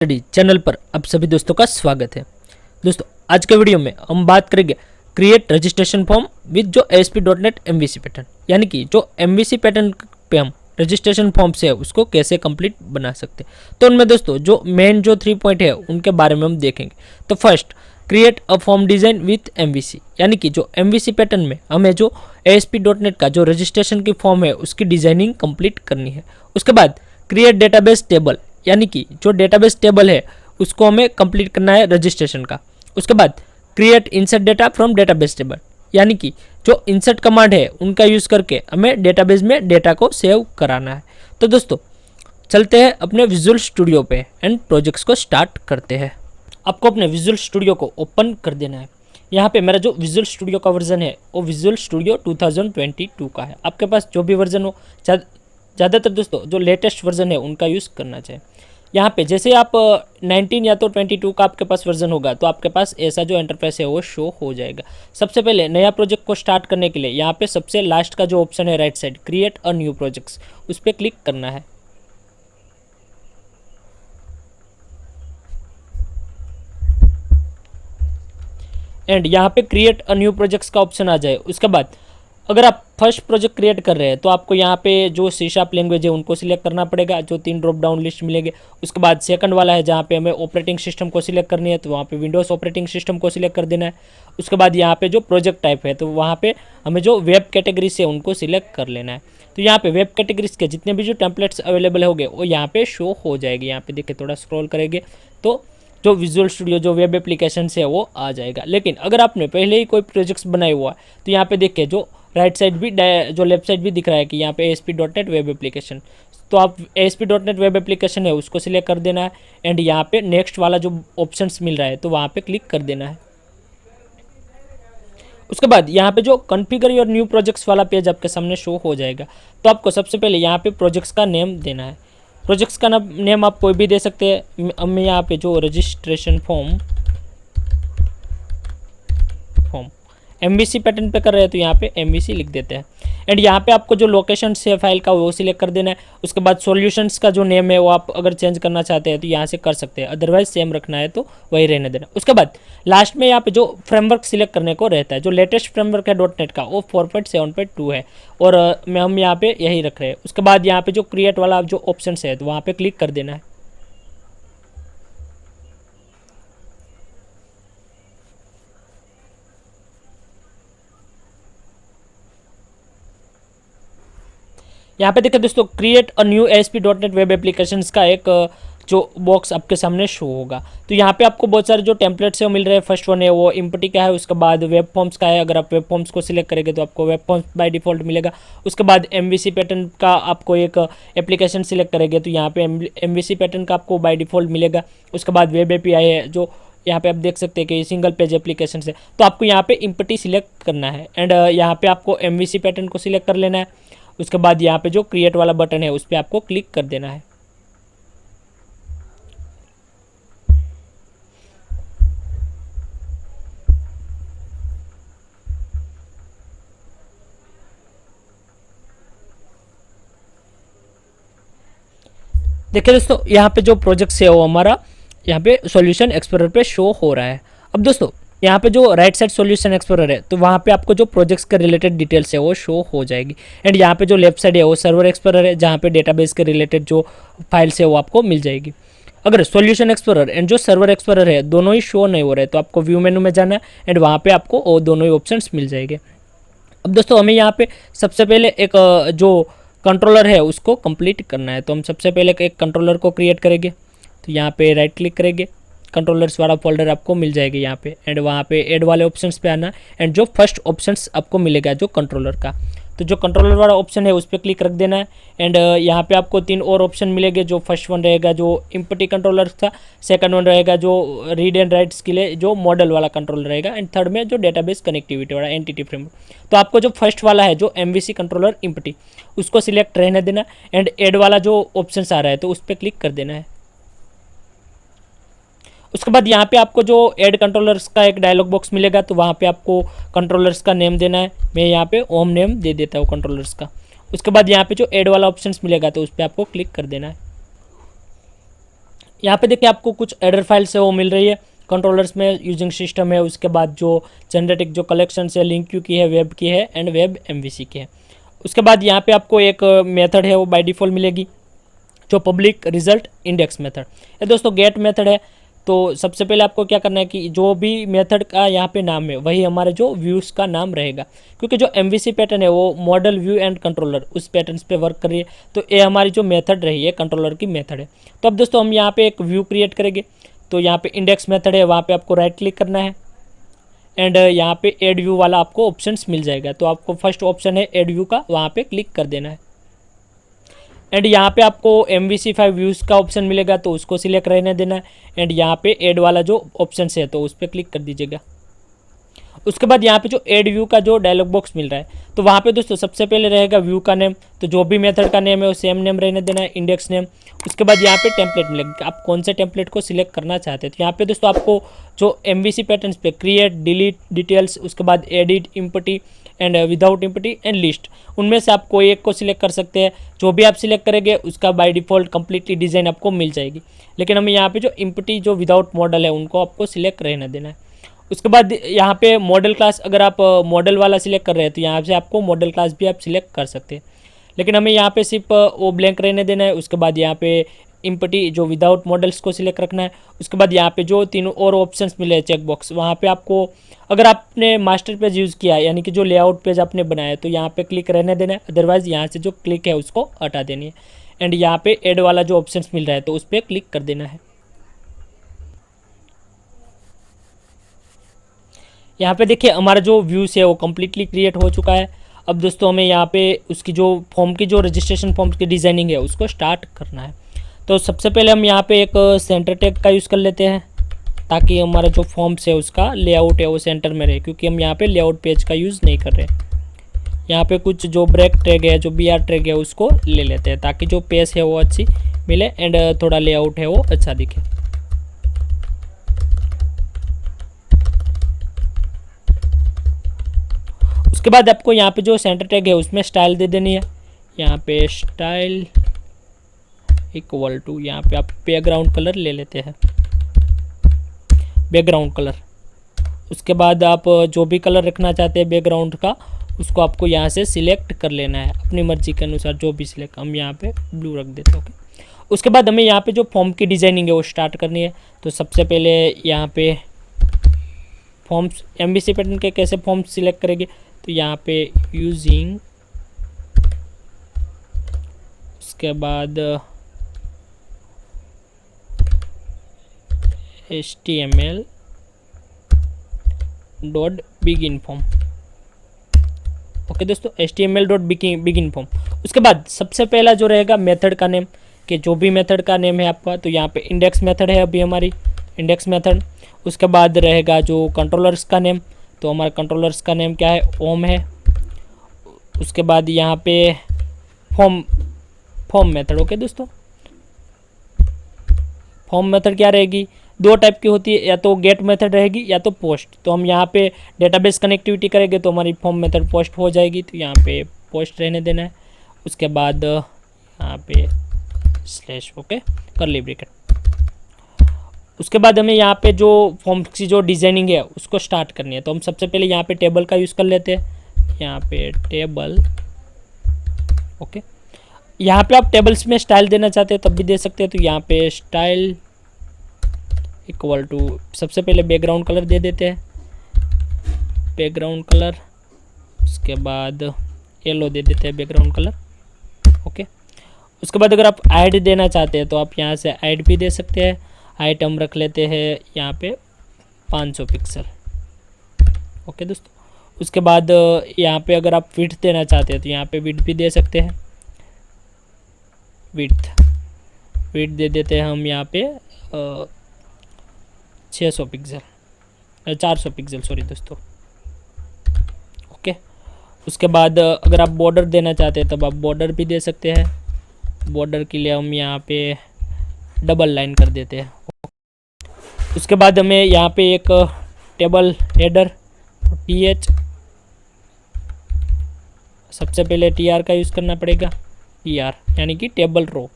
Study channel पर आप सभी दोस्तों का स्वागत है। दोस्तों आज के वीडियो में हम बात करेंगे क्रिएट रजिस्ट्रेशन फॉर्म विद जो ASP.NET MVC पैटर्न, यानी कि जो MVC पैटर्न पे हम रजिस्ट्रेशन फॉर्म से है उसको कैसे कंप्लीट बना सकते हैं। तो उनमें दोस्तों जो मेन जो 3 पॉइंट है उनके बारे में हम देखेंगे। तो first, create a form design with MVC, यानी कि जो MVC पैटर्न में हमें जो ASP.NET का जो रजिस्ट्रेशन की फॉर्म है उसकी डिजाइनिंग कंप्लीट करनी है। उसके बाद क्रिएट डेटाबेस टेबल, यानी कि जो डेटाबेस टेबल है उसको हमें कंप्लीट करना है रजिस्ट्रेशन का। उसके बाद create insert data from database table, यानी कि जो इंसर्ट कमांड है उनका यूज़ करके हमें डेटाबेस में डेटा को सेव कराना है। तो दोस्तों चलते हैं अपने विजुअल स्टूडियो पे एंड प्रोजेक्ट्स को स्टार्ट करते हैं। आपको अपने विजुअल स्टूडियो को ओपन कर देना है। यहाँ पे मेरा जो विजुअल स्टूडियो का वर्जन है वो विजुअल स्टूडियो 2022 का है। आपके पास जो भी वर्जन हो, ज़्यादातर दोस्तों जो लेटेस्ट वर्जन है उनका यूज़ करना चाहिए। यहाँ पे जैसे आप 19 या तो 22 का आपके पास वर्जन होगा तो आपके पास ऐसा जो इंटरफेस है वो शो हो जाएगा। सबसे पहले नया प्रोजेक्ट को स्टार्ट करने के लिए यहाँ पे सबसे लास्ट का जो ऑप्शन है right side, create a new projects, उस पर क्लिक करना है। एंड यहाँ पे क्रिएट अ न्यू प्रोजेक्ट्स का ऑप्शन आ जाए। उसके बाद अगर आप फर्स्ट प्रोजेक्ट क्रिएट कर रहे हैं तो आपको यहाँ पे जो C# लैंग्वेज है उनको सिलेक्ट करना पड़ेगा, जो 3 ड्रॉप डाउन लिस्ट मिलेंगे। उसके बाद सेकंड वाला है जहाँ पे हमें ऑपरेटिंग सिस्टम को सिलेक्ट करनी है, तो वहाँ पे विंडोज़ ऑपरेटिंग सिस्टम को सिलेक्ट कर देना है। उसके बाद यहाँ पे जो प्रोजेक्ट टाइप है तो वहाँ पे हमें जो वेब कैटेगरी से उनको सिलेक्ट कर लेना है। तो यहाँ पे वेब कैटेगरीज के जितने भी जो टेम्पलेट्स अवेलेबल होंगे वो यहाँ पे शो हो जाएगी। यहाँ पे देखिए थोड़ा स्क्रॉल करेंगे तो जो विजुअल स्टूडियो जो वेब एप्लीकेशन है वो आ जाएगा। लेकिन अगर आपने पहले ही कोई प्रोजेक्ट्स बनाए हुआ है तो यहाँ पे देखिए जो राइट साइड भी जो लेफ्ट साइड भी दिख रहा है कि यहाँ पे ASP.NET वेब एप्लीकेशन, तो आप ASP.NET वेब एप्लीकेशन है उसको सिलेक्ट कर देना है। एंड यहाँ पे नेक्स्ट वाला जो ऑप्शंस मिल रहा है तो वहाँ पे क्लिक कर देना है। उसके बाद यहाँ पे जो कॉन्फ़िगर योर न्यू प्रोजेक्ट्स वाला पेज आपके सामने शो हो जाएगा। तो आपको सबसे पहले यहाँ पे प्रोजेक्ट्स का नेम देना है। प्रोजेक्ट्स का नेम आप कोई भी दे सकते हैं। अब मैं यहाँ पे जो रजिस्ट्रेशन फॉर्म MVC पैटर्न पे कर रहे हैं तो यहाँ पे MVC लिख देते हैं। एंड यहाँ पे आपको जो लोकेशन है फाइल का वो सिलेक्ट कर देना है। उसके बाद सॉल्यूशंस का जो नेम है वो आप अगर चेंज करना चाहते हैं तो यहाँ से कर सकते हैं, अदरवाइज सेम रखना है तो वही रहने देना। उसके बाद लास्ट में यहाँ पे जो फ्रेमवर्क सिलेक्ट करने को रहता है, जो लेटेस्ट फ्रेमवर्क है .NET का वो 4.7.2 है और हम यहाँ पे यही रख रहे हैं। उसके बाद यहाँ पे जो क्रिएट वाला जो ऑप्शन है तो वहाँ पे क्लिक कर देना है। यहाँ पे देखिए दोस्तों create a new ASP.NET web applications का एक जो बॉक्स आपके सामने शो होगा। तो यहाँ पे आपको बहुत सारे जो टेम्पलेट्स है वो मिल रहे हैं। फर्स्ट वन है वो इम्पटी का है, उसके बाद वेब फॉर्म्स का है। अगर आप वेब फॉर्म्स को सिलेक्ट करेंगे तो आपको वेब फॉर्म्स बाय डिफॉल्ट मिलेगा। उसके बाद MVC पैटर्न का आपको एक एप्लीकेशन सिलेक्ट करेंगे तो यहाँ पे MVC पैटर्न का आपको बाय डिफॉल्ट मिलेगा। उसके बाद वेब API है जो यहाँ पे आप देख सकते हैं कि सिंगल पेज एप्लीकेशन है, तो आपको यहाँ पे इम्पटी सिलेक्ट करना है। एंड यहाँ पे आपको MVC पैटर्न को सिलेक्ट कर लेना है। उसके बाद यहाँ पे जो क्रिएट वाला बटन है उस पर आपको क्लिक कर देना है। देखिए दोस्तों यहाँ पे जो प्रोजेक्ट है वो हमारा यहाँ पे सॉल्यूशन एक्सप्लोरर पे शो हो रहा है। अब दोस्तों यहाँ पे जो राइट साइड सॉल्यूशन एक्सप्लोरर है तो वहाँ पे आपको जो प्रोजेक्ट्स के रिलेटेड डिटेल्स है वो शो हो जाएगी। एंड यहाँ पे जो लेफ्ट साइड है वो सर्वर एक्सप्लोरर है जहाँ पे डेटाबेस के रिलेटेड जो फाइल्स है वो आपको मिल जाएगी। अगर सॉल्यूशन एक्सप्लोरर एंड जो सर्वर एक्सप्लोरर है दोनों ही शो नहीं हो रहे तो आपको व्यू मेनू में जाना है एंड वहाँ पे आपको वो दोनों ही ऑप्शंस मिल जाएंगे। अब दोस्तों हमें यहाँ पे सबसे पहले एक जो कंट्रोलर है उसको कंप्लीट करना है। तो हम सबसे पहले एक कंट्रोलर को क्रिएट करेंगे। तो यहाँ पे राइट क्लिक करेंगे, कंट्रोलर्स वाला फोल्डर आपको मिल जाएगा यहाँ पे। एंड वहाँ पे ऐड वाले ऑप्शंस पे आना एंड जो फर्स्ट ऑप्शंस आपको मिलेगा जो कंट्रोलर का, तो जो कंट्रोलर वाला ऑप्शन है उस पर क्लिक रख देना है। एंड यहाँ पे आपको 3 और ऑप्शन मिलेंगे। जो फर्स्ट वन रहेगा जो इम्पटी कंट्रोलर था, सेकंड वन रहेगा जो रीड एंड राइट्स के लिए जो मॉडल वाला कंट्रोलर रहेगा, एंड थर्ड में जो डेटाबेस कनेक्टिविटी वाला एंटिटी फ्रेमवर्क। तो आपको जो फर्स्ट वाला है जो MVC कंट्रोलर इम्पटी उसको सिलेक्ट रहने देना एंड ऐड वाला जो ऑप्शन आ रहा है तो उस पर क्लिक कर देना है। उसके बाद यहाँ पे आपको जो ऐड कंट्रोलर्स का एक डायलॉग बॉक्स मिलेगा तो वहाँ पे आपको कंट्रोलर्स का नेम देना है। मैं यहाँ पे ओम नेम दे देता हूँ कंट्रोलर्स का। उसके बाद यहाँ पे जो ऐड वाला ऑप्शंस मिलेगा तो उस पर आपको क्लिक कर देना है। यहाँ पे देखिए आपको कुछ एडर फाइल्स है वो मिल रही है कंट्रोलर्स में, यूजिंग सिस्टम है, उसके बाद जो जनरेटिक जो कलेक्शन है, लिंक क्यू की है, वेब की है एंड वेब एमवीसी की है। उसके बाद यहाँ पे आपको एक मेथड है वो बाय डिफ़ॉल्ट मिलेगी जो पब्लिक रिजल्ट इंडेक्स मेथड। ये दोस्तों गेट मेथड है। तो सबसे पहले आपको क्या करना है कि जो भी मेथड का यहाँ पे नाम है वही हमारे जो व्यूज़ का नाम रहेगा, क्योंकि जो एमवीसी पैटर्न है वो मॉडल व्यू एंड कंट्रोलर उस पैटर्न पे वर्क कर रही है। तो ये हमारी जो मेथड रही है कंट्रोलर की मेथड है। तो अब दोस्तों हम यहाँ पे एक व्यू क्रिएट करेंगे। तो यहाँ पे इंडेक्स मेथड है, वहाँ पे आपको राइट क्लिक करना है एंड यहाँ पे एड व्यू वाला आपको ऑप्शंस मिल जाएगा। तो आपको फर्स्ट ऑप्शन है एड व्यू का, वहाँ पे क्लिक कर देना है एंड यहाँ पे आपको MVC5 व्यूज़ का ऑप्शन मिलेगा तो उसको सिलेक्ट रहने देना है एंड यहाँ पे ऐड वाला जो ऑप्शन है तो उस पर क्लिक कर दीजिएगा। उसके बाद यहाँ पे जो ऐड व्यू का जो डायलॉग बॉक्स मिल रहा है तो वहाँ पे दोस्तों सबसे पहले रहेगा व्यू का नेम। तो जो भी मेथड का नेम है वो सेम नेम रहने देना है, इंडेक्स नेम। उसके बाद यहाँ पे टेम्पलेट मिलेगा, आप कौन से टेम्पलेट को सिलेक्ट करना चाहते हैं। तो यहाँ पे दोस्तों आपको जो MVC पैटर्न्स पे क्रिएट, डिलीट, डिटेल्स, उसके बाद edit, empty and without empty and list, उनमें से आप कोई एक को सिलेक्ट कर सकते हैं। जो भी आप सिलेक्ट करेंगे उसका बाय डिफ़ॉल्ट कंप्लीटली डिज़ाइन आपको मिल जाएगी, लेकिन हमें यहाँ पे जो इम्पटी जो विदाउट मॉडल है उनको आपको सिलेक्ट रहने देना है। उसके बाद यहाँ पे मॉडल क्लास, अगर आप मॉडल वाला सिलेक्ट कर रहे हैं तो यहाँ से आपको मॉडल क्लास भी आप सिलेक्ट कर सकते हैं, लेकिन हमें यहाँ पे सिर्फ वो ब्लैंक रहने देना है। उसके बाद यहाँ पे इम्पटी जो विदाउट मॉडल्स को सिलेक्ट रखना है। उसके बाद यहाँ पे जो तीनों और ऑप्शंस मिले हैं चेक बॉक्स, वहाँ पे आपको अगर आपने मास्टर पेज यूज़ किया है यानी कि जो लेआउट पेज आपने बनाया है तो यहाँ पे क्लिक रहने देना है, अदरवाइज यहाँ से जो क्लिक है उसको हटा देनी है एंड यहाँ पे ऐड वाला जो ऑप्शंस मिल रहा है तो उस पर क्लिक कर देना है। यहाँ पे देखिए हमारा जो व्यूज़ है वो कम्प्लीटली क्रिएट हो चुका है। अब दोस्तों हमें यहाँ पे उसकी जो फॉर्म की जो रजिस्ट्रेशन फॉर्म की डिज़ाइनिंग है उसको स्टार्ट करना है। तो सबसे पहले हम यहाँ पे एक सेंटर टैग का यूज़ कर लेते हैं ताकि हमारा जो फॉर्म्स है उसका लेआउट है वो सेंटर में रहे, क्योंकि हम यहाँ पे लेआउट पेज का यूज़ नहीं कर रहे। यहाँ पे कुछ जो ब्रेक टैग है, जो BR टैग है उसको ले लेते हैं ताकि जो पेज है वो अच्छी मिले एंड थोड़ा लेआउट है वो अच्छा दिखे। उसके बाद आपको यहाँ पे जो सेंटर टैग है उसमें स्टाइल दे देनी है। यहाँ पे स्टाइल इक्वल टू, यहाँ पे आप बैकग्राउंड कलर ले लेते हैं, बैकग्राउंड कलर। उसके बाद आप जो भी कलर रखना चाहते हैं बैकग्राउंड का उसको आपको यहाँ से सिलेक्ट कर लेना है अपनी मर्जी के अनुसार, जो भी सिलेक्ट। हम यहाँ पे ब्लू रख देते हैं, ओके। उसके बाद हमें यहाँ पे जो फॉर्म की डिज़ाइनिंग है वो स्टार्ट करनी है। तो सबसे पहले यहाँ पे फॉर्म्स, MVC पैटर्न के कैसे फॉर्म्स सिलेक्ट करेंगे, तो यहाँ पे यूजिंग, उसके बाद HTML.begin फॉर्म, ओके दोस्तों, HTML.begin फॉर्म। उसके बाद सबसे पहला जो रहेगा मेथड का नेम, कि जो भी मेथड का नेम है आपका, तो यहाँ पे इंडेक्स मेथड है अभी हमारी, इंडेक्स मेथड। उसके बाद रहेगा जो कंट्रोलर्स का नेम, तो हमारा कंट्रोलर्स का नेम क्या है, ओम है। उसके बाद यहाँ पे फॉर्म मेथड, ओके दोस्तों। फॉर्म मेथड क्या रहेगी, दो टाइप की होती है, या तो गेट मेथड रहेगी या तो पोस्ट। तो हम यहाँ पे डेटाबेस कनेक्टिविटी करेंगे तो हमारी फॉर्म मेथड पोस्ट हो जाएगी, तो यहाँ पे पोस्ट रहने देना है। उसके बाद यहाँ पे स्लैश, ओके, कर्ली ब्रैकेट। उसके बाद हमें यहाँ पे जो फॉर्म की जो डिज़ाइनिंग है उसको स्टार्ट करनी है। तो हम सबसे पहले यहाँ पे टेबल का यूज़ कर लेते हैं, यहाँ पे टेबल, ओके। यहाँ पे आप टेबल्स में स्टाइल देना चाहते हैं तब भी दे सकते हैं। तो यहाँ पे स्टाइल इक्वल टू, सबसे पहले बैकग्राउंड कलर दे देते हैं, बैकग्राउंड कलर। उसके बाद येलो दे देते हैं बैकग्राउंड कलर, ओके। उसके बाद अगर आप हाइट देना चाहते हैं तो आप यहाँ से हाइट भी दे सकते हैं। हाइट हम रख लेते हैं यहाँ पे 500 पिक्सल, ओके दोस्तों। उसके बाद यहाँ पे अगर आप विड्थ देना चाहते हैं तो यहाँ पे विड्थ भी दे सकते हैं, विड्थ दे देते हैं हम यहाँ पे 600 पिक्सल, 400 पिक्सल, सॉरी दोस्तों, ओके। उसके बाद अगर आप बॉर्डर देना चाहते हैं तब आप बॉर्डर भी दे सकते हैं। बॉर्डर के लिए हम यहाँ पे डबल लाइन कर देते हैं। उसके बाद हमें यहाँ पे एक टेबल हेडर, तो TH, सबसे पहले TR का यूज़ करना पड़ेगा, TR यानी कि टेबल रो।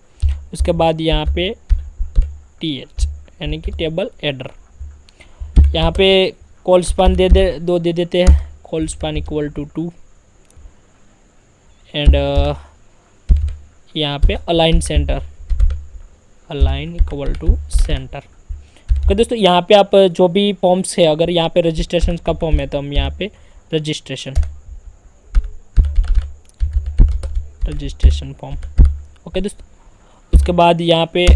उसके बाद यहाँ पे TH यानी कि टेबल एडर। यहाँ पे कॉल स्पान दे देते हैं, col span equal to 2 and यहाँ पे align center, align equal to center. Okay दोस्तों, यहाँ पे आप जो भी फॉर्म्स है, अगर यहाँ पे रजिस्ट्रेशन का फॉर्म है तो हम यहाँ पे रजिस्ट्रेशन फॉर्म। ओके दोस्तों, उसके बाद यहाँ पे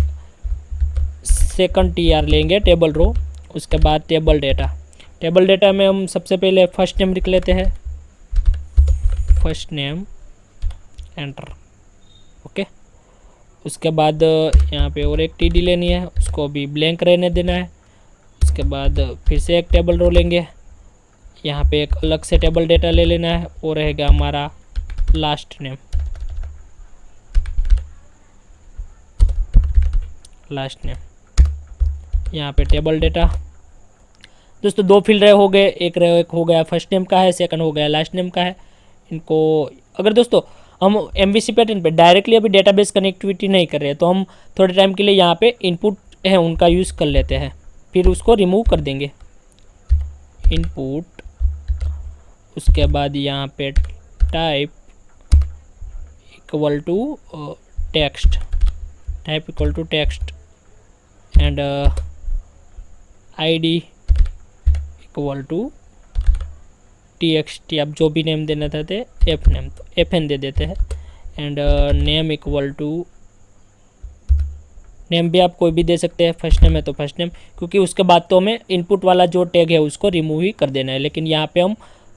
सेकंड TR लेंगे टेबल रो, उसके बाद टेबल डेटा में हम सबसे पहले फर्स्ट नेम लिख लेते हैं, फर्स्ट नेम एंटर। ओके, उसके बाद यहाँ पे और एक TD लेनी है, उसको भी ब्लैंक रहने देना है। उसके बाद फिर से एक टेबल रो लेंगे, यहाँ पे एक अलग से टेबल डेटा ले लेना है, और रहेगा हमारा लास्ट नेम। यहाँ पे टेबल डेटा। दोस्तों 2 फील्ड हो गए, एक हो गया फर्स्ट नेम का है, सेकंड हो गया लास्ट नेम का है। इनको अगर दोस्तों हम MVC पैटर्न पे डायरेक्टली अभी डेटाबेस कनेक्टिविटी नहीं कर रहे हैं, तो हम थोड़े टाइम के लिए यहाँ पे इनपुट है उनका यूज़ कर लेते हैं, फिर उसको रिमूव कर देंगे। इनपुट, उसके बाद यहाँ पे type equal to text, and ID equal to TXT। आप जो भी नेम देना चाहते एफ नेम तो FN दे देते हैं, and name equal to, name भी आप कोई भी दे सकते हैं, फर्स्ट नेम है तो फर्स्ट नेम, क्योंकि उसके बाद तो हमें इनपुट वाला जो टैग है उसको रिमूव ही कर देना है, लेकिन यहाँ पे हम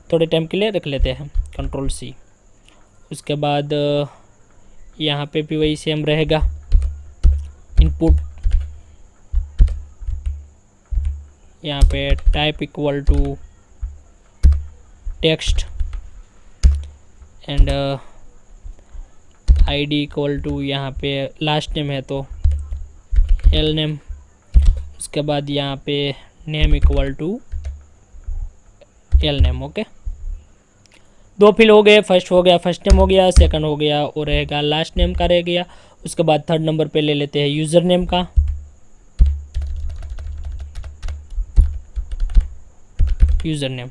थोड़े टाइम के लिए रख लेते हैं, Ctrl+C। उसके बाद यहाँ पे भी वही सेम रहेगा, इनपुट, यहाँ पे type equal to text, and ID equal to, यहाँ पे लास्ट नेम है तो L नेम। उसके बाद यहाँ पे name equal to L name. Okay, 2 field हो गए, फर्स्ट हो गया फर्स्ट नेम हो गया, सेकंड हो गया और रहेगा लास्ट नेम का रह गया। उसके बाद थर्ड नंबर पे ले लेते हैं यूज़र नेम का, यूज़र नेम।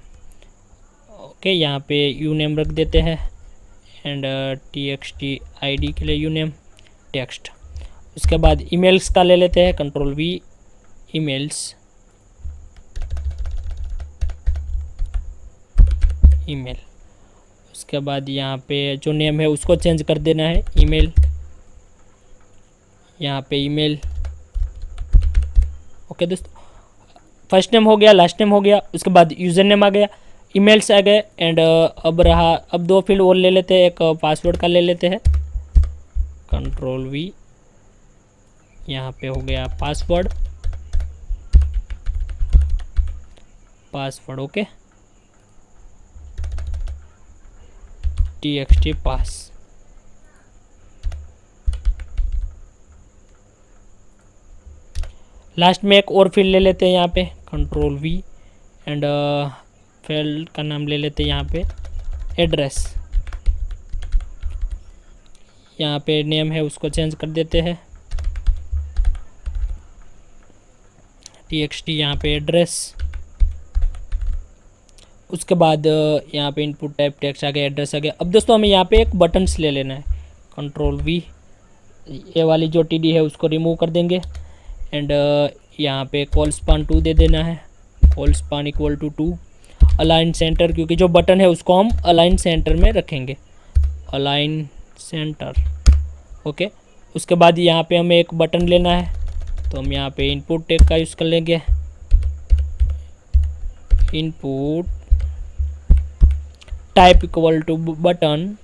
ओके, यहाँ पे यू नेम रख देते हैं, एंड TXT ID के लिए यू नेम टेक्स्ट। उसके बाद ईमेल्स का ले लेते हैं, Ctrl+V, ईमेल्स, ईमेल। उसके बाद यहाँ पे जो नेम है उसको चेंज कर देना है, ईमेल, यहाँ पे ईमेल। ओके दोस्तों, फर्स्ट नेम हो गया, लास्ट नेम हो गया, उसके बाद यूज़र नेम आ गया, ईमेल्स आ गए, एंड अब 2 फील्ड और ले लेते हैं, एक पासवर्ड का ले लेते हैं, Ctrl+V, यहाँ पे हो गया पासवर्ड। ओके, TXT पास। लास्ट में एक और फील्ड ले लेते हैं, यहाँ पे Ctrl+V, एंड फील्ड का नाम ले लेते हैं यहाँ पे एड्रेस। यहाँ पे नेम है उसको चेंज कर देते हैं, TXT, यहाँ पे एड्रेस। उसके बाद यहाँ पे इनपुट टाइप टेक्स्ट आ गया, एड्रेस आ गया। अब दोस्तों हमें यहाँ पे एक बटन्स ले लेना है, Ctrl+V, ये वाली जो TD है उसको रिमूव कर देंगे, एंड यहाँ पे कॉल स्पान 2 दे देना है, col span equal to 2, align center, क्योंकि जो बटन है उसको हम अलाइन सेंटर में रखेंगे, अलाइन सेंटर। ओके, उसके बाद यहाँ पे हमें एक बटन लेना है, तो हम यहाँ पे इनपुट टैग का यूज़ कर लेंगे, input type equal to button,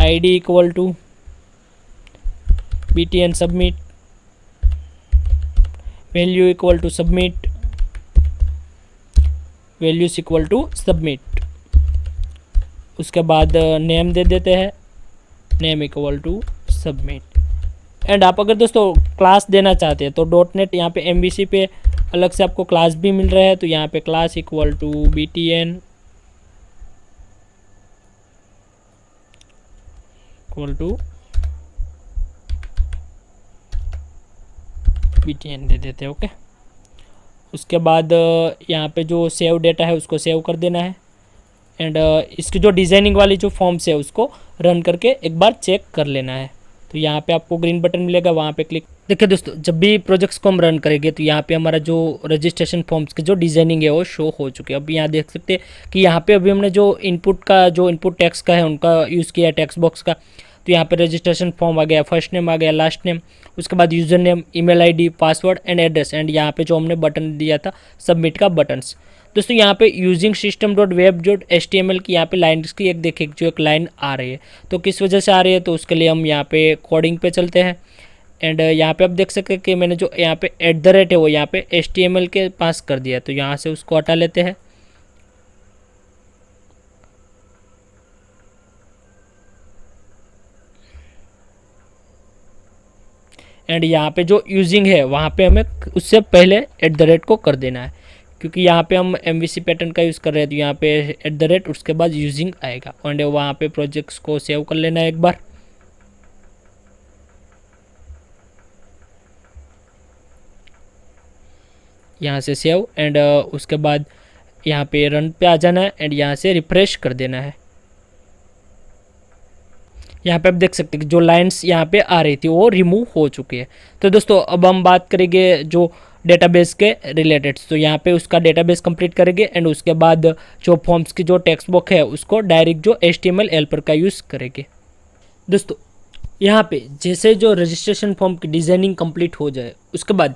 ID equal to BTN submit, value equal to submit, values equal to submit. उसके बाद नेम दे देते हैं, name equal to submit. And आप अगर दोस्तों क्लास देना चाहते हैं तो .NET यहाँ पे MVC पे अलग से आपको क्लास भी मिल रहा है, तो यहाँ पे class equal to BTN equal to btn दे देते हैं। ओके, उसके बाद यहाँ पे जो सेव डेटा है उसको सेव कर देना है। एंड इसकी जो डिज़ाइनिंग वाली जो फॉर्म्स है उसको रन करके एक बार चेक कर लेना है। तो यहाँ पे आपको ग्रीन बटन मिलेगा, वहाँ पे क्लिक। देखिए दोस्तों, जब भी प्रोजेक्ट्स को हम रन करेंगे तो यहाँ पे हमारा जो रजिस्ट्रेशन फॉर्म्स की जो डिज़ाइनिंग है वो शो हो चुकी है। अब यहाँ देख सकते हैं कि यहाँ पे अभी हमने जो इनपुट टैक्स का है उनका यूज़ किया है, टैक्स बॉक्स का। तो यहाँ पे रजिस्ट्रेशन फॉर्म आ गया, फर्स्ट नेम आ गया, लास्ट नेम, उसके बाद user name, email ID, password and address, and यहाँ पे जो हमने बटन दिया था सबमिट का बटन्स। दोस्तों यहाँ पे using system dot web dot H T M L की यहाँ पे लाइन की एक देखिए जो एक लाइन आ रही है, तो किस वजह से आ रही है, तो उसके लिए हम यहाँ पे कोडिंग पे चलते हैं। एंड यहाँ पे आप देख सकते हैं कि मैंने जो यहाँ पे @ है वो यहाँ पे एच टी एम एल के पास कर दिया, तो यहाँ से उसको हटा लेते हैं। एंड यहाँ पे जो यूजिंग है वहाँ पे हमें उससे पहले @ को कर देना है, क्योंकि यहाँ पे हम MVC पैटर्न का यूज़ कर रहे हैं। तो यहाँ पे @ उसके बाद यूजिंग आएगा। एंड वहाँ पे प्रोजेक्ट्स को सेव कर लेना है एक बार। यहाँ से सेव, एंड उसके बाद यहाँ पे रन पे आ जाना है एंड यहाँ से रिफ्रेश कर देना है। यहाँ पे आप देख सकते हैं कि जो लाइंस यहाँ पे आ रही थी वो रिमूव हो चुकी है। तो दोस्तों अब हम बात करेंगे जो डेटाबेस के रिलेटेड। तो यहाँ पे उसका डेटाबेस कंप्लीट करेंगे एंड उसके बाद जो फॉर्म्स की जो टेक्स्ट बॉक्स है उसको डायरेक्ट जो HTML हेल्पर का यूज़ करेंगे। दोस्तों यहाँ पे जैसे जो रजिस्ट्रेशन फॉर्म की डिज़ाइनिंग कंप्लीट हो जाए उसके बाद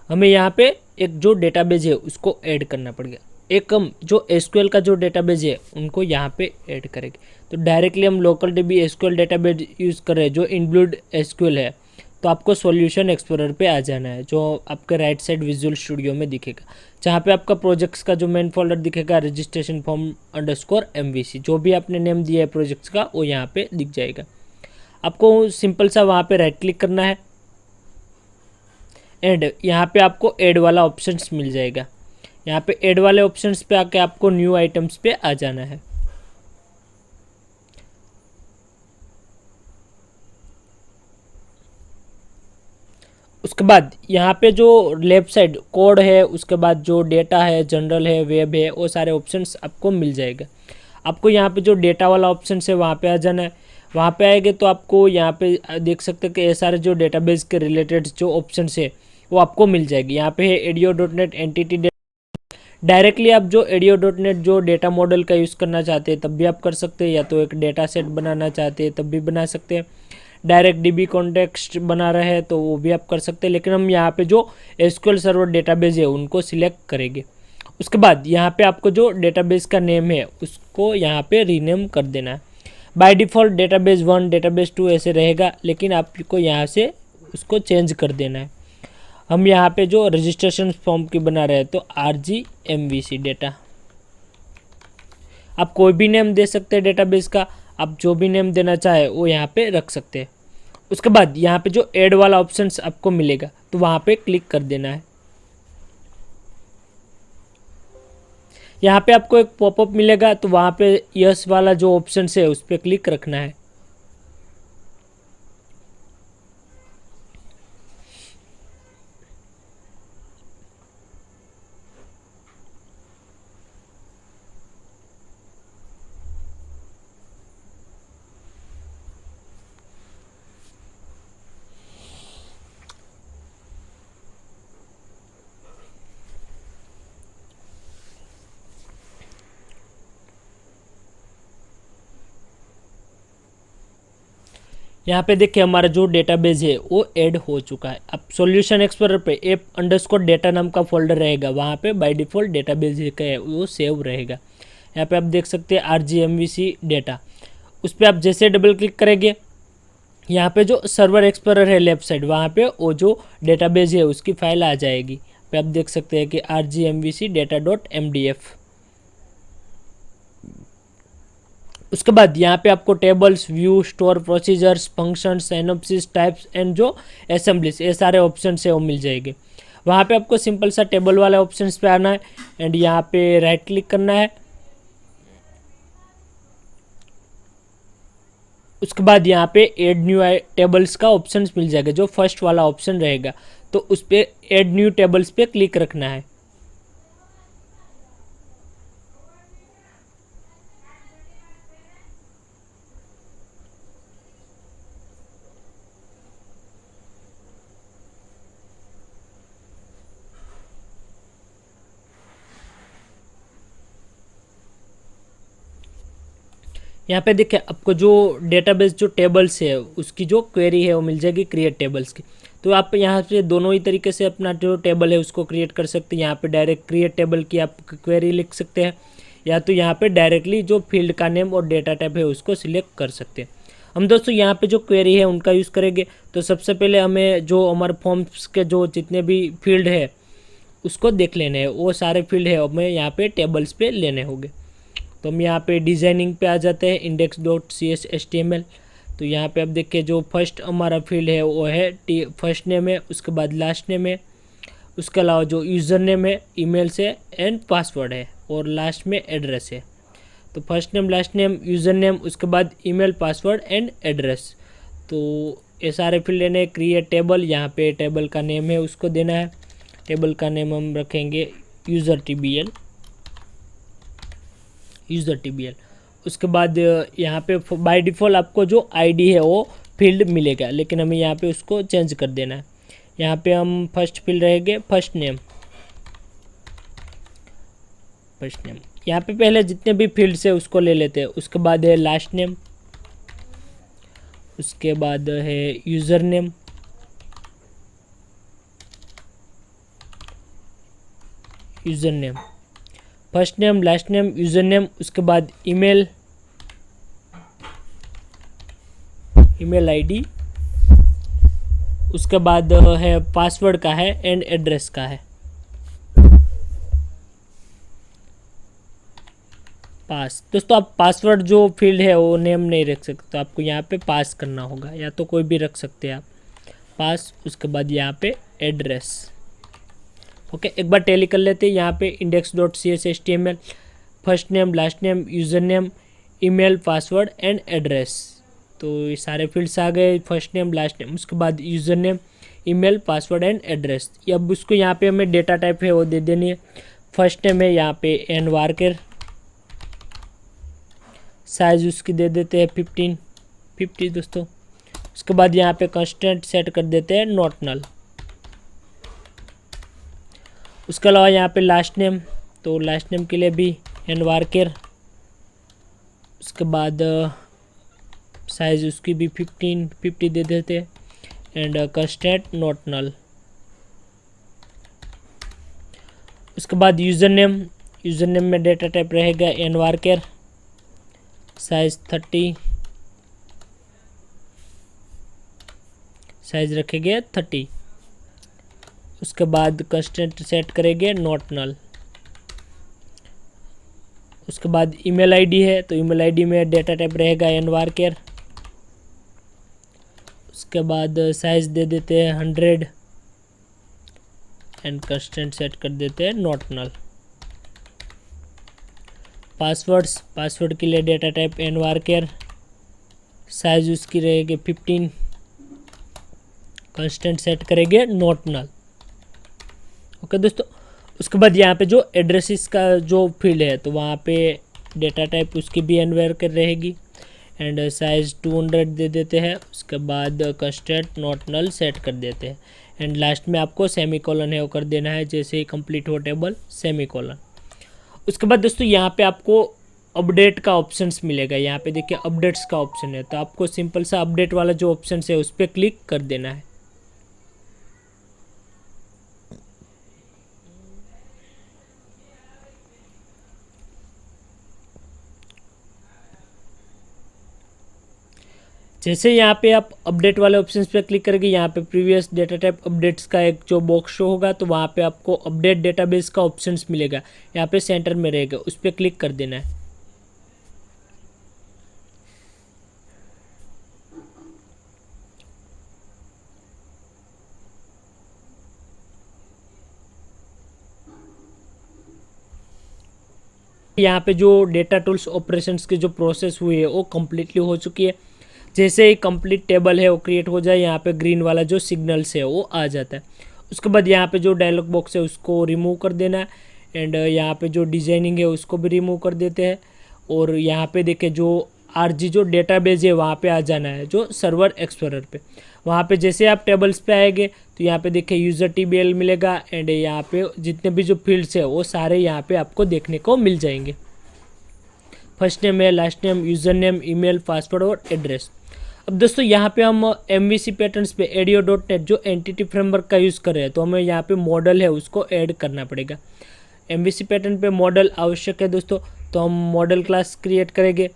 हमें यहाँ पे एक जो डेटाबेस है उसको ऐड करना पड़ेगा। एक हम जो SQL का जो डेटाबेस है उनको यहाँ पे ऐड करेंगे। तो डायरेक्टली हम local DB SQL database use कर रहे हैं जो इनबिल्ट SQL है। तो आपको सॉल्यूशन एक्सप्लोरर पे आ जाना है, जो आपके राइट साइड विजुअल स्टूडियो में दिखेगा, जहाँ पे आपका प्रोजेक्ट्स का जो मेन फोल्डर दिखेगा रजिस्ट्रेशन फॉर्म _MVC, जो भी आपने नेम दिया है प्रोजेक्ट्स का वो यहाँ पे दिख जाएगा। आपको सिंपल सा वहाँ पे राइट क्लिक करना है एंड यहाँ पे आपको ऐड वाला ऑप्शंस मिल जाएगा। यहाँ पे ऐड वाले ऑप्शंस पे आके आपको न्यू आइटम्स पे आ जाना है। उसके बाद यहाँ पे जो लेफ्ट साइड कोड है, उसके बाद जो डेटा है, जनरल है, वेब है, वो सारे ऑप्शंस आपको मिल जाएगा। आपको यहाँ पे जो डेटा वाला ऑप्शन है वहाँ पे आ जाना है। वहाँ पे आएंगे तो आपको यहाँ पे देख सकते हैं कि ये सारे जो डेटाबेस के रिलेटेड जो ऑप्शन है वो आपको मिल जाएगी। यहाँ पे है ADO.NET एंटिटी। डायरेक्टली आप जो ADO.NET जो डेटा मॉडल का यूज़ करना चाहते हैं तब भी आप कर सकते हैं, या तो एक डेटा सेट बनाना चाहते हैं तब भी बना सकते हैं। डायरेक्ट DB कॉन्टेक्स्ट बना रहे हैं तो वो भी आप कर सकते हैं, लेकिन हम यहाँ पे जो SQL सर्वर डेटाबेस है उनको सिलेक्ट करेंगे। उसके बाद यहाँ पे आपको जो डेटाबेस का नेम है उसको यहाँ पे रीनेम कर देना है। बाय डिफ़ॉल्ट डेटाबेस 1 डेटाबेस 2 ऐसे रहेगा, लेकिन आपको यहाँ से उसको चेंज कर देना है। हम यहाँ पे जो रजिस्ट्रेशन फॉर्म की बना रहे हैं तो RGMVC डेटा, आप कोई भी नेम दे सकते हैं डेटाबेस का, आप जो भी नेम देना चाहे वो यहाँ पे रख सकते हैं। उसके बाद यहाँ पे जो ऐड वाला ऑप्शंस आपको मिलेगा तो वहाँ पे क्लिक कर देना है। यहाँ पे आपको एक पॉपअप मिलेगा तो वहाँ पे यस वाला जो ऑप्शन है उस पर क्लिक रखना है। यहाँ पे देखिए हमारा जो डेटाबेस है वो ऐड हो चुका है। अब सॉल्यूशन एक्सप्लोरर पे app_data नाम का फोल्डर रहेगा, वहाँ पे बाय डिफ़ॉल्ट डेटाबेस का है वो सेव रहेगा। यहाँ पे आप देख सकते हैं RGMVC डेटा, उस पर आप जैसे डबल क्लिक करेंगे यहाँ पे जो सर्वर एक्सप्लोरर है लेफ्ट साइड वहाँ पे वो जो डेटाबेस है उसकी फाइल आ जाएगी। पे आप देख सकते हैं कि RGMVC data.mdf। उसके बाद यहाँ पे आपको tables, view, store, procedures, functions, synopsis, types and जो असेंबलीज ये सारे ऑप्शन है वो मिल जाएंगे। वहाँ पे आपको सिंपल सा टेबल वाले ऑप्शंस पे आना है एंड यहाँ पे राइट क्लिक करना है। उसके बाद यहाँ पे ऐड न्यू टेबल्स का ऑप्शन मिल जाएगा, जो फर्स्ट वाला ऑप्शन रहेगा, तो उस पर ऐड न्यू टेबल्स पे क्लिक रखना है। यहाँ पे देखिए आपको जो डेटाबेस जो टेबल्स है उसकी जो क्वेरी है वो मिल जाएगी क्रिएट टेबल्स की। तो आप यहाँ से दोनों ही तरीके से अपना जो टेबल है उसको क्रिएट कर सकते हैं। यहाँ पे डायरेक्ट क्रिएट टेबल की आप क्वेरी लिख सकते हैं, या तो यहाँ पे डायरेक्टली जो फील्ड का नेम और डेटा टाइप है उसको सिलेक्ट कर सकते हैं। हम दोस्तों यहाँ पे जो क्वेरी है उनका यूज़ करेंगे। तो सबसे पहले हमें जो हमारे फॉर्म्स के जो जितने भी फील्ड है उसको देख लेने हैं, वो सारे फील्ड है हमें यहाँ पे टेबल्स पे लेने होंगे। तो हम यहाँ पे डिज़ाइनिंग पे आ जाते हैं, index.cs.html। तो यहाँ पे आप देखिए जो फर्स्ट हमारा फील्ड है वो है फर्स्ट नेम है, उसके बाद लास्ट नेम है, उसके अलावा जो यूज़र नेम है, ईमेल से एंड पासवर्ड है, और लास्ट में एड्रेस है। तो first name, last name, user name, उसके बाद ईमेल, पासवर्ड एंड एड्रेस। तो ये सारे फील्ड लेने। क्रिएट टेबल, यहाँ पे टेबल का नेम है उसको देना है। टेबल का नेम हम रखेंगे यूज़र TBL। उसके बाद यहाँ पे बाय डिफ़ॉल्ट आपको जो आईडी है वो फील्ड मिलेगा, लेकिन हमें यहाँ पे उसको चेंज कर देना है। यहाँ पे हम फर्स्ट फील्ड रहेंगे फर्स्ट नेम। यहाँ पे पहले जितने भी फील्ड्स है उसको ले लेते हैं। उसके बाद है लास्ट नेम, उसके बाद है user name, first name, last name, user name, उसके बाद ईमेल आईडी, उसके बाद है पासवर्ड का है एंड एड्रेस का है। दोस्तों आप पासवर्ड जो फील्ड है वो नेम नहीं रख सकते, तो आपको यहाँ पे पास करना होगा, या तो कोई भी रख सकते हैं आप पास। उसके बाद यहाँ पे एड्रेस। ओके, एक बार टैली कर लेते हैं। यहाँ पे index.cs.html, first name, last name, user name, email, password and address. तो ये सारे फील्ड्स आ गए, फर्स्ट नेम, लास्ट नेम, उसके बाद user name, email, password and address. अब उसको यहाँ पे हमें डेटा टाइप है वो दे देनी है। फर्स्ट नेम है यहाँ पे nvarchar, साइज़ उसकी दे देते हैं 50 दोस्तों। उसके बाद यहाँ पे कंस्टेंट सेट कर देते हैं नॉट नल। उसके अलावा यहाँ पे लास्ट नेम, तो लास्ट नेम के लिए भी nvarchar। उसके बाद साइज़ उसकी भी 50 दे देते हैं, एंड कंस्टेंट नॉट नल। उसके बाद यूज़र नेम में डेटा टाइप रहेगा nvarchar, साइज़ 30, साइज़ रखेंगे 30। उसके बाद कंस्टेंट सेट करेंगे नॉट नल। उसके बाद ईमेल आईडी है, तो ईमेल आईडी में डेटा टाइप रहेगा nvarchar। उसके बाद साइज़ दे देते हैं 100 एंड कंस्टेंट सेट कर देते हैं नॉट नल। पासवर्ड के लिए डेटा टाइप nvarchar, साइज़ उसकी रहेगी 15, कंस्टेंट सेट करेंगे नॉट नल। ओके दोस्तों, उसके बाद यहाँ पे जो एड्रेसेस का जो फील्ड है तो वहाँ पे डेटा टाइप उसकी भी nvarchar रहेगी, एंड साइज़ 200 दे देते हैं। उसके बाद कंस्टेंट नॉट नल सेट कर देते हैं, एंड लास्ट में आपको सेमीकोलन है वो कर देना है, जैसे ही कंप्लीट हो टेबल सेमीकोलन। उसके बाद दोस्तों यहाँ पे आपको अपडेट का ऑप्शंस मिलेगा। यहाँ पे देखिए अपडेट्स का ऑप्शन है, तो आपको सिंपल सा अपडेट वाला जो ऑप्शन है उस पर क्लिक कर देना है। जैसे यहाँ पे आप अपडेट वाले ऑप्शंस पे क्लिक करेंगे, यहाँ पे प्रीवियस डेटा टाइप अपडेट्स का एक जो बॉक्स शो होगा, तो वहाँ पे आपको अपडेट डेटाबेस का ऑप्शंस मिलेगा। यहाँ पे सेंटर में रहेगा, उस पर क्लिक कर देना है। यहाँ पे जो डेटा टूल्स ऑपरेशंस की जो प्रोसेस हुई है वो कम्प्लीटली हो चुकी है। जैसे ही कंप्लीट टेबल है वो क्रिएट हो जाए, यहाँ पे ग्रीन वाला जो सिग्नल्स है वो आ जाता है। उसके बाद यहाँ पे जो डायलॉग बॉक्स है उसको रिमूव कर देना है, एंड यहाँ पे जो डिजाइनिंग है उसको भी रिमूव कर देते हैं। और यहाँ पे देखें जो आरजी जो डेटाबेस है वहाँ पे आ जाना है, जो सर्वर एक्सप्लोरर पे। वहाँ पे जैसे आप टेबल्स पे आएंगे तो यहाँ पे देखें यूज़र टीबीएल मिलेगा, एंड यहाँ पे जितने भी जो फील्ड्स है वो सारे यहाँ पे आपको देखने को मिल जाएंगे। फर्स्ट नेम है, last name, user name, email, password और एड्रेस। अब दोस्तों यहाँ पे हम MVC पैटर्न्स पे ADO.NET जो एंटिटी फ्रेमवर्क का यूज़ कर रहे हैं, तो हमें यहाँ पे मॉडल है उसको ऐड करना पड़ेगा। MVC पैटर्न पे मॉडल आवश्यक है दोस्तों, तो हम मॉडल क्लास क्रिएट करेंगे।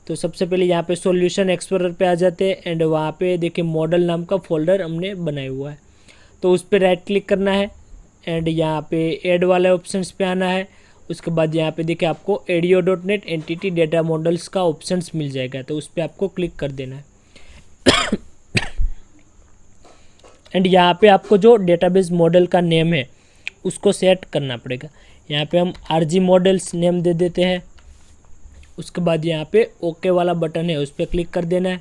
तो सबसे पहले यहाँ पे सॉल्यूशन एक्सप्लोरर पे आ जाते हैं, एंड वहाँ पे देखिए मॉडल नाम का फोल्डर हमने बनाया हुआ है, तो उस पर राइट क्लिक करना है, एंड यहाँ पे ऐड वाले ऑप्शंस पे आना है। उसके बाद यहाँ पे देखिए आपको ADO.NET एंटिटी डेटा मॉडल्स का ऑप्शंस मिल जाएगा, तो उस पर आपको क्लिक कर देना है। एंड यहाँ पे आपको जो डेटाबेस मॉडल का नेम है उसको सेट करना पड़ेगा। यहाँ पे हम RG मॉडल्स नेम दे देते हैं। उसके बाद यहाँ पे ओके वाला बटन है उस पर क्लिक कर देना है,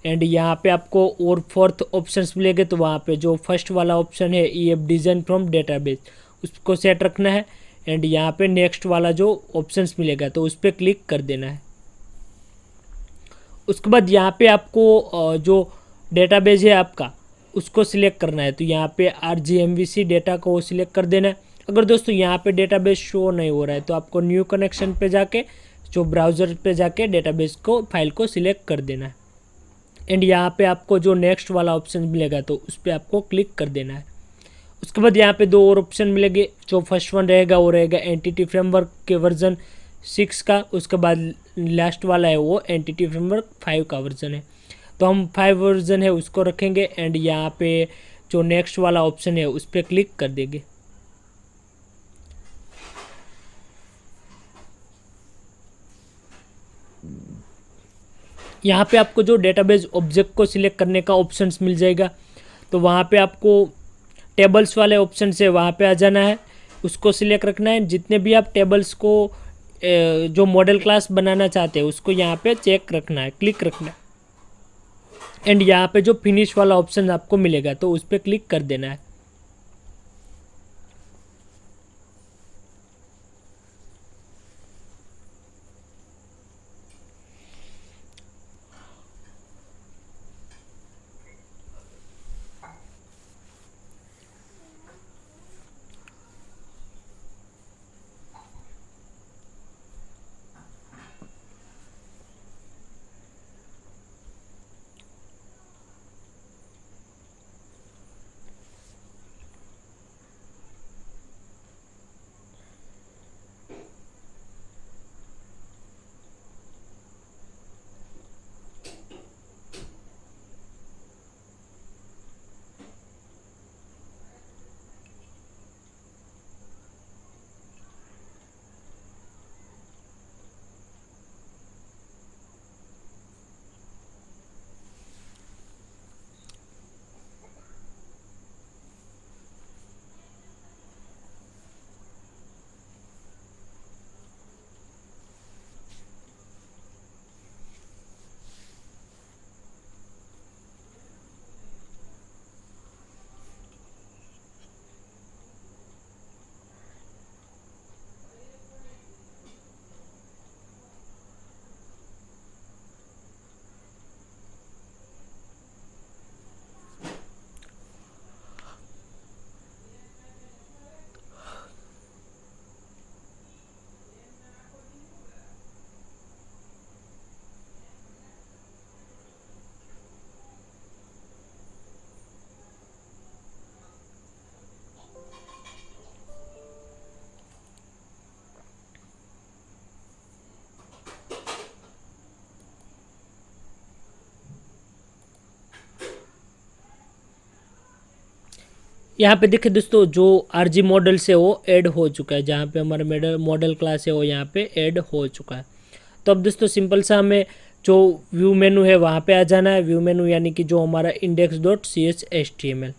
एंड यहाँ पे आपको और फोर्थ ऑप्शंस मिलेंगे, तो वहाँ पे जो फर्स्ट वाला ऑप्शन है EF डिज़ाइन फ्रॉम डेटाबेस उसको सेट रखना है, एंड यहाँ पे नेक्स्ट वाला जो ऑप्शंस मिलेगा तो उस पर क्लिक कर देना है। उसके बाद यहाँ पे आपको जो डेटाबेस है आपका उसको सिलेक्ट करना है, तो यहाँ पे RGMVC डेटा को सिलेक्ट कर देना है। अगर दोस्तों यहाँ पे डेटाबेस शो नहीं हो रहा है तो आपको न्यू कनेक्शन पे जाके जो ब्राउज़र पे जाके डेटाबेस को फाइल को सिलेक्ट कर देना है, एंड यहाँ पे आपको जो नेक्स्ट वाला ऑप्शन मिलेगा तो उस पर आपको क्लिक कर देना है। उसके बाद यहाँ पे दो और ऑप्शन मिलेंगे, जो फर्स्ट वन रहेगा वो रहेगा एंटिटी फ्रेमवर्क के वर्जन 6 का, उसके बाद लास्ट वाला है वो एंटिटी फ्रेमवर्क 5 का वर्जन है, तो हम 5 वर्जन है उसको रखेंगे, एंड यहाँ पे जो नेक्स्ट वाला ऑप्शन है उस पर क्लिक कर देंगे। यहाँ पे आपको जो डेटाबेस ऑब्जेक्ट को सिलेक्ट करने का ऑप्शंस मिल जाएगा, तो वहाँ पे आपको टेबल्स वाले ऑप्शन से वहाँ पे आ जाना है, उसको सिलेक्ट रखना है। जितने भी आप टेबल्स को जो मॉडल क्लास बनाना चाहते हैं उसको यहाँ पे चेक रखना है, क्लिक रखना है, एंड यहाँ पे जो फिनिश वाला ऑप्शन आपको मिलेगा तो उस पर क्लिक कर देना है। यहाँ पे देखिए दोस्तों जो RG मॉडल्स है वो ऐड हो चुका है, जहाँ पे हमारा मॉडल क्लास है वो यहाँ पे ऐड हो चुका है। तो अब दोस्तों सिंपल सा हमें जो व्यू मेनू है वहाँ पे आ जाना है। व्यू मेनू यानी कि जो हमारा index.ch.html,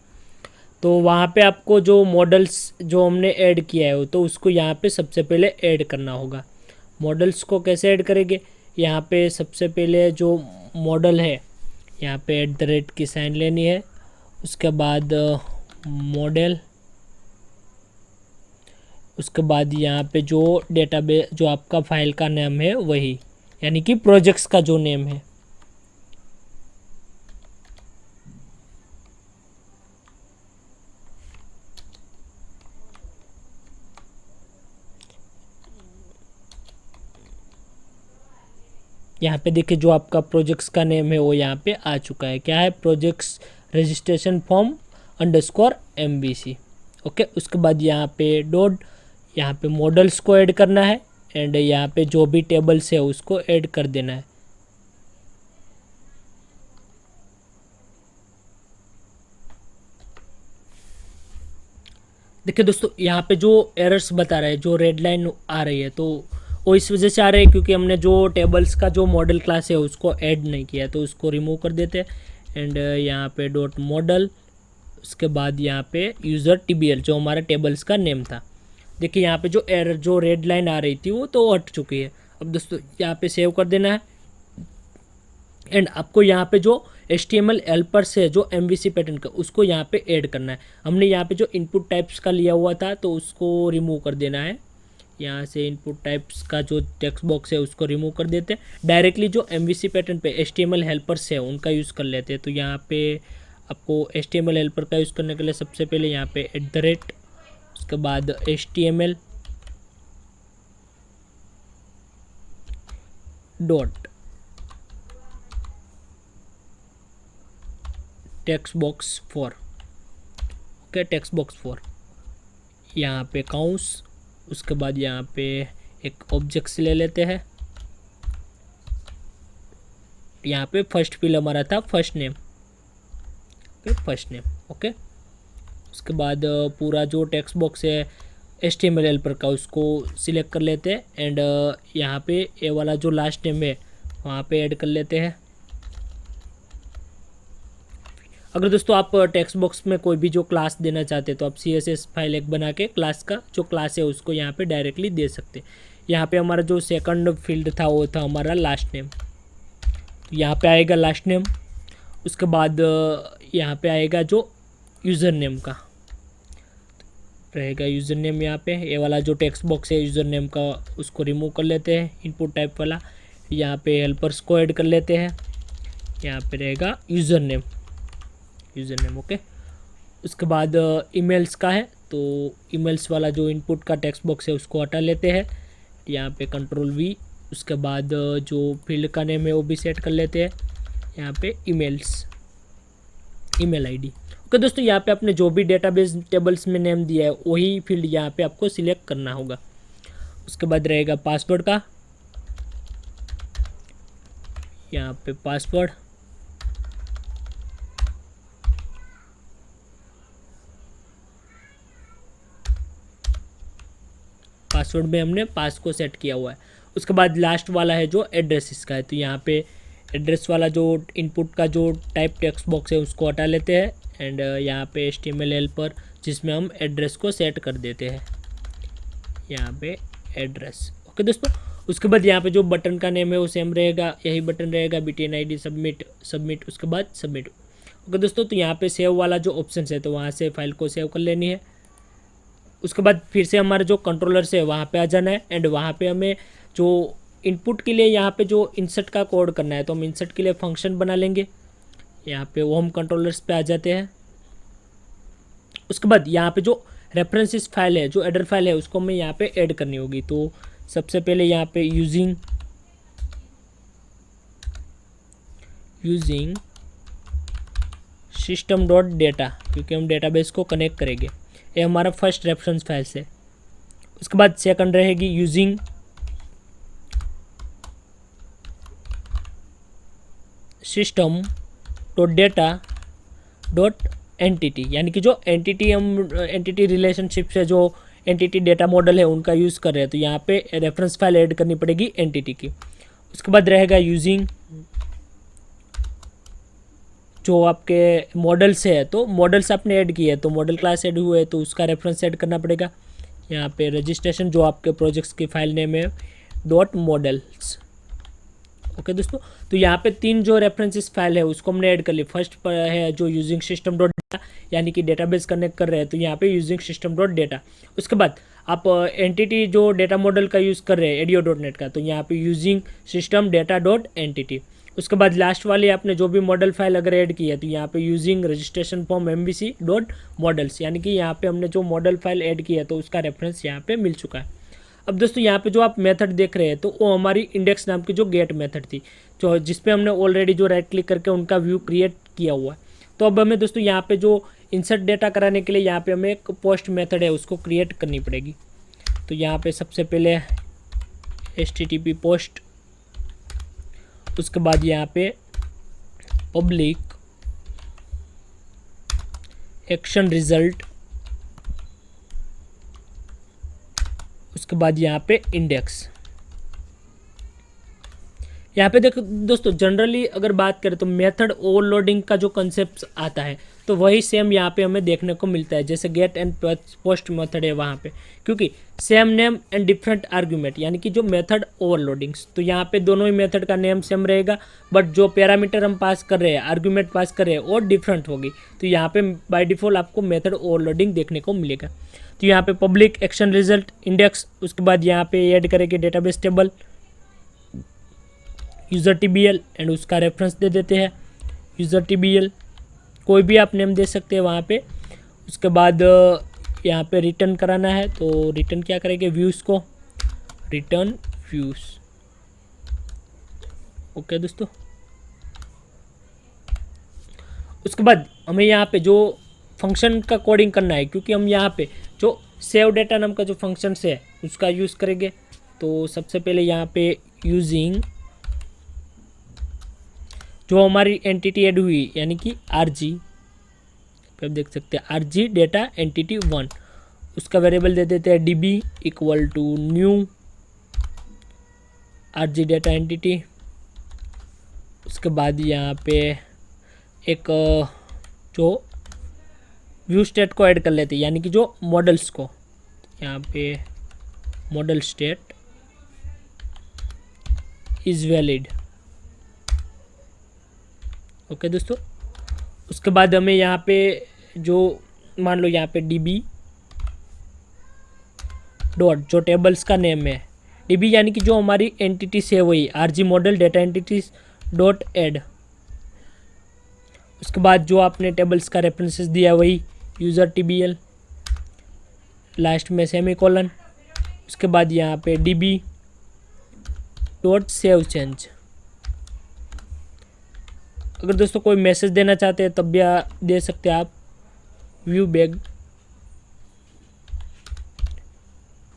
तो वहाँ पे आपको जो मॉडल्स जो हमने ऐड किया है तो उसको यहाँ पे सबसे पहले ऐड करना होगा। मॉडल्स को कैसे ऐड करेंगे, यहाँ पे सबसे पहले जो मॉडल है यहाँ पे @ की साइन लेनी है, उसके बाद मॉडल, उसके बाद यहाँ पे जो डेटाबेस जो आपका फाइल का नेम है वही, यानी कि प्रोजेक्ट्स का जो नेम है। यहाँ पे देखिए जो आपका प्रोजेक्ट्स का नेम है वो यहाँ पे आ चुका है। क्या है? Projects registration form _MVC। Okay, उसके बाद यहाँ पे यहाँ पे मॉडल्स को ऐड करना है एंड यहाँ पे जो भी टेबल्स है उसको ऐड कर देना है। देखिए दोस्तों, यहाँ पे जो एरर्स बता रहा है, जो रेड लाइन आ रही है, तो वो इस वजह से आ रही है क्योंकि हमने जो टेबल्स का जो मॉडल क्लास है उसको ऐड नहीं किया, तो उसको रिमूव कर देते हैं। एंड यहाँ पे .model, उसके बाद यहाँ पे यूज़र TBL जो हमारा टेबल्स का नेम था। देखिए यहाँ पे जो एरर जो रेड लाइन आ रही थी वो तो हट चुकी है। अब दोस्तों यहाँ पे सेव कर देना है एंड आपको यहाँ पे जो HTML हेल्पर से जो MVC पैटर्न का उसको यहाँ पे ऐड करना है। हमने यहाँ पे जो इनपुट टाइप्स का लिया हुआ था तो उसको रिमूव कर देना है। यहाँ से इनपुट टाइप्स का जो टेक्स्ट बॉक्स है उसको रिमूव कर देते हैं। डायरेक्टली जो MVC पैटर्न पे HTML हेल्पर्स है उनका यूज़ कर लेते हैं। तो यहाँ पे आपको HTML हेल्पर का यूज़ करने के लिए सबसे पहले यहाँ पे @ उसके बाद HTML text box 4। Okay, text box 4 यहाँ पे काउंस, उसके बाद यहाँ पे एक ऑब्जेक्ट्स ले लेते हैं। यहाँ पे फर्स्ट फील्ड हमारा था first name. Okay, first name. Okay, उसके बाद पूरा जो टेक्स्ट बॉक्स है HTML हेल्पर का उसको सिलेक्ट कर लेते हैं एंड यहाँ पे ये वाला जो लास्ट नेम है वहाँ पे ऐड कर लेते हैं। अगर दोस्तों आप टेक्स्ट बॉक्स में कोई भी जो क्लास देना चाहते हैं तो आप CSS फाइल एक बना के क्लास का जो क्लास है उसको यहाँ पे डायरेक्टली दे सकते हैं। यहाँ पे हमारा जो सेकंड फील्ड था वो था हमारा लास्ट नेम, तो यहाँ पे आएगा लास्ट नेम। उसके बाद यहाँ पे आएगा जो यूज़र नेम का रहेगा, यूज़र नेम यहाँ पे ये वाला जो टेक्स्ट बॉक्स है यूज़र नेम का उसको रिमूव कर लेते हैं, इनपुट टाइप वाला। यहाँ पे हेल्पर्स को ऐड कर लेते हैं, यहाँ पे रहेगा यूज़र नेम। ओके, उसके बाद ईमेल्स का है तो ईमेल्स वाला जो इनपुट का टेक्स्ट बॉक्स है उसको हटा लेते हैं। यहाँ पे Ctrl+V, उसके बाद जो फील्ड का नेम है वो भी सेट कर लेते हैं, यहाँ पे ईमेल ID। ओके दोस्तों, यहाँ पे आपने जो भी डेटाबेस टेबल्स में नेम दिया है वही फील्ड यहाँ पे आपको सिलेक्ट करना होगा। उसके बाद रहेगा पासवर्ड का, यहाँ पे पासवर्ड, पासवर्ड में हमने पास को सेट किया हुआ है। उसके बाद लास्ट वाला है जो एड्रेस इसका है, तो यहाँ पे एड्रेस वाला जो इनपुट का जो टाइप टेक्स्ट बॉक्स है उसको हटा लेते हैं एंड यहाँ पे HTML हेल्पर जिसमें हम एड्रेस को सेट कर देते हैं, यहाँ पे एड्रेस। ओके दोस्तों, उसके बाद यहाँ पे जो बटन का नेम है वो सेम रहेगा, यही बटन रहेगा, BTN ID सबमिट, उसके बाद सबमिट। ओके दोस्तों, तो यहाँ पे सेव वाला जो ऑप्शन है तो वहाँ से फाइल को सेव कर लेनी है। उसके बाद फिर से हमारा जो कंट्रोलर है वहाँ पे आ जाना है एंड वहाँ पे हमें जो इनपुट के लिए यहाँ पे जो इंसर्ट का कोड करना है तो हम इंसर्ट के लिए फंक्शन बना लेंगे। यहाँ पे होम कंट्रोलर्स पे आ जाते हैं। उसके बाद यहाँ पे जो रेफरेंसेस फाइल है, जो एडर फाइल है उसको हमें यहाँ पे ऐड करनी होगी। तो सबसे पहले यहाँ पे यूजिंग system.data, क्योंकि हम डेटाबेस को कनेक्ट करेंगे, ये हमारा फर्स्ट रेफरेंस फाइल है। उसके बाद सेकंड रहेगी यूजिंग system.data.entity, यानी कि जो एंटिटी रिलेशनशिप से जो एंटिटी डेटा मॉडल है उनका यूज़ कर रहे हैं, तो यहाँ पे रेफरेंस फाइल ऐड करनी पड़ेगी एंटिटी की। उसके बाद रहेगा यूजिंग जो आपके मॉडल्स है, तो मॉडल्स आपने ऐड किए तो मॉडल क्लास ऐड हुए तो उसका रेफरेंस ऐड करना पड़ेगा। यहाँ पे रजिस्ट्रेशन जो आपके प्रोजेक्ट्स की फाइल नेम है .models, ओके दोस्तों, तो यहाँ पे 3 जो रेफरेंसेस फाइल है उसको हमने ऐड कर ली। फर्स्ट पर है जो यूजिंग सिस्टम डॉट डेटा, यानी कि डेटाबेस कनेक्ट कर रहे हैं, तो यहाँ पे यूजिंग सिस्टम डॉट डेटा। उसके बाद आप एंटिटी जो डेटा मॉडल का यूज़ कर रहे हैं एडियो डॉट नेट का, तो यहाँ पे using system data dot entity. उसके बाद लास्ट वाली आपने जो भी मॉडल फाइल अगर ऐड की है तो यहाँ पे using registration form MVC dot models, यानी कि यहाँ पे हमने जो मॉडल फाइल ऐड की है तो उसका रेफरेंस यहाँ पे मिल चुका है। अब दोस्तों यहाँ पे जो आप मेथड देख रहे हैं तो वो हमारी इंडेक्स नाम की जो गेट मेथड थी, जो जिसपे हमने ऑलरेडी जो राइट क्लिक करके उनका व्यू क्रिएट किया हुआ है। तो अब हमें दोस्तों यहाँ पे जो इंसर्ट डेटा कराने के लिए यहाँ पे हमें एक पोस्ट मेथड है उसको क्रिएट करनी पड़ेगी। तो यहाँ पे सबसे पहले HTTP पोस्ट, उसके बाद यहाँ पे पब्लिक एक्शन रिजल्ट, उसके बाद यहाँ पे इंडेक्स। यहाँ पे देखो दोस्तों, जनरली अगर बात करें तो मेथड ओवरलोडिंग का जो कंसेप्ट आता है तो वही सेम यहाँ पे हमें देखने को मिलता है, जैसे गेट एंड पोस्ट मेथड है वहाँ पे, क्योंकि same name and different argument, यानी कि जो मेथड ओवरलोडिंग्स, तो यहाँ पे दोनों ही मेथड का नेम सेम रहेगा, बट जो पैरामीटर हम पास कर रहे हैं, आर्ग्यूमेंट पास कर रहे हैं, वो डिफरेंट होगी। तो यहाँ पे बाय डिफॉल्ट आपको मेथड ओवरलोडिंग देखने को मिलेगा। तो यहाँ पे पब्लिक एक्शन रिजल्ट इंडेक्स, उसके बाद यहाँ पे ऐड करेंगे database table user TBL and उसका रेफरेंस दे देते हैं यूज़र TBL, कोई भी आप नेम दे सकते हैं वहाँ पे। उसके बाद यहाँ पे रिटर्न कराना है, तो रिटर्न क्या करेंगे, व्यूज़ को रिटर्न व्यूज़। ओके दोस्तों, उसके बाद हमें यहाँ पे जो फंक्शन का कोडिंग करना है, क्योंकि हम यहाँ पे जो सेव डेटा नाम का जो फंक्शन है उसका यूज़ करेंगे। तो सबसे पहले यहाँ पे यूजिंग जो हमारी एंटिटी ऐड हुई, यानी कि RG, आप देख सकते हैं RG डेटा एंटिटी 1, उसका वेरिएबल दे देते हैं DB equal to new RG data entity. उसके बाद यहाँ पे एक जो व्यू स्टेट को ऐड कर लेते हैं, यानी कि जो मॉडल्स को, यहाँ पे model state is valid. Okay दोस्तों, उसके बाद हमें यहाँ पे जो मान लो यहाँ पे DB डॉट जो टेबल्स का नेम है DB, यानी कि जो हमारी एंटिटी से वही RG model data entities dot add. उसके बाद जो आपने टेबल्स का रेफरेंसेस दिया वही यूज़र TBL, लास्ट में सेमीकोलन। उसके बाद यहाँ पे DB डॉट सेव चेंज। अगर दोस्तों कोई मैसेज देना चाहते हैं तब भी दे सकते हैं आप, view bag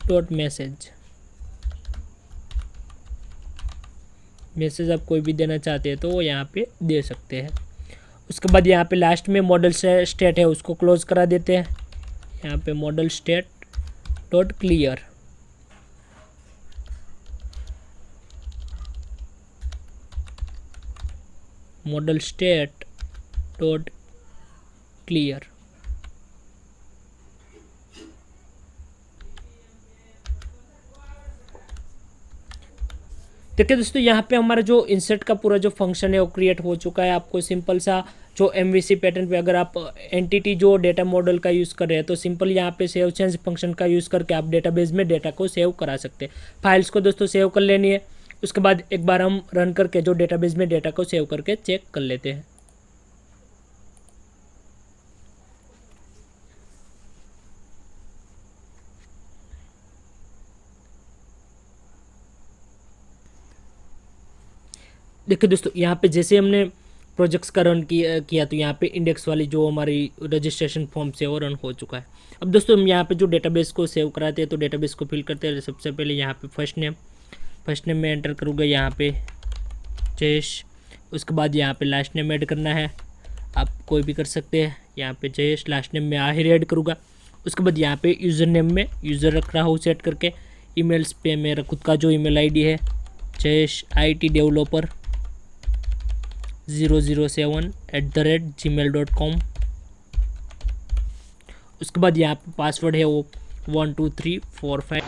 dot message. Message आप कोई भी देना चाहते हैं तो वो यहाँ पे दे सकते हैं। उसके बाद यहाँ पे लास्ट में मॉडल स्टेट है उसको क्लोज करा देते हैं, यहाँ पे model state dot clear. Model state dot clear. देखिए दोस्तों, यहाँ पे हमारा जो इंसर्ट का पूरा जो फंक्शन है वो क्रिएट हो चुका है। आपको सिंपल सा जो MVC पैटर्न पे अगर आप एंटिटी जो डेटा मॉडल का यूज़ कर रहे हैं तो सिंपल यहाँ पे सेव चेंज फंक्शन का यूज़ करके आप डेटाबेस में डेटा को सेव करा सकते हैं। फाइल्स को दोस्तों सेव कर लेनी है, उसके बाद एक बार हम रन करके जो डेटाबेस में डेटा को सेव करके चेक कर लेते हैं। देखिए दोस्तों, यहाँ पे जैसे हमने प्रोजेक्ट्स का रन किया तो यहाँ पे इंडेक्स वाली जो हमारी रजिस्ट्रेशन फॉर्म से वो रन हो चुका है। अब दोस्तों हम यहाँ पे जो डेटाबेस को सेव कराते हैं तो डेटाबेस को फिल करते हैं। सबसे पहले यहाँ पे फर्स्ट नेम में एंटर करूँगा यहाँ पे जयेश। उसके बाद यहाँ पे लास्ट नेम ऐड करना है, आप कोई भी कर सकते हैं। यहाँ पे जयेश, लास्ट नेम में आहिर ऐड करूँगा। उसके बाद यहाँ पे यूज़र नेम में यूज़र रख रहा हूँ सेट करके। ईमेल्स पे मेरा खुद का जो ईमेल आईडी है जयेश IT developer 007@gmail.com। उसके बाद यहाँ पे पासवर्ड है वो 12345।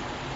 थी।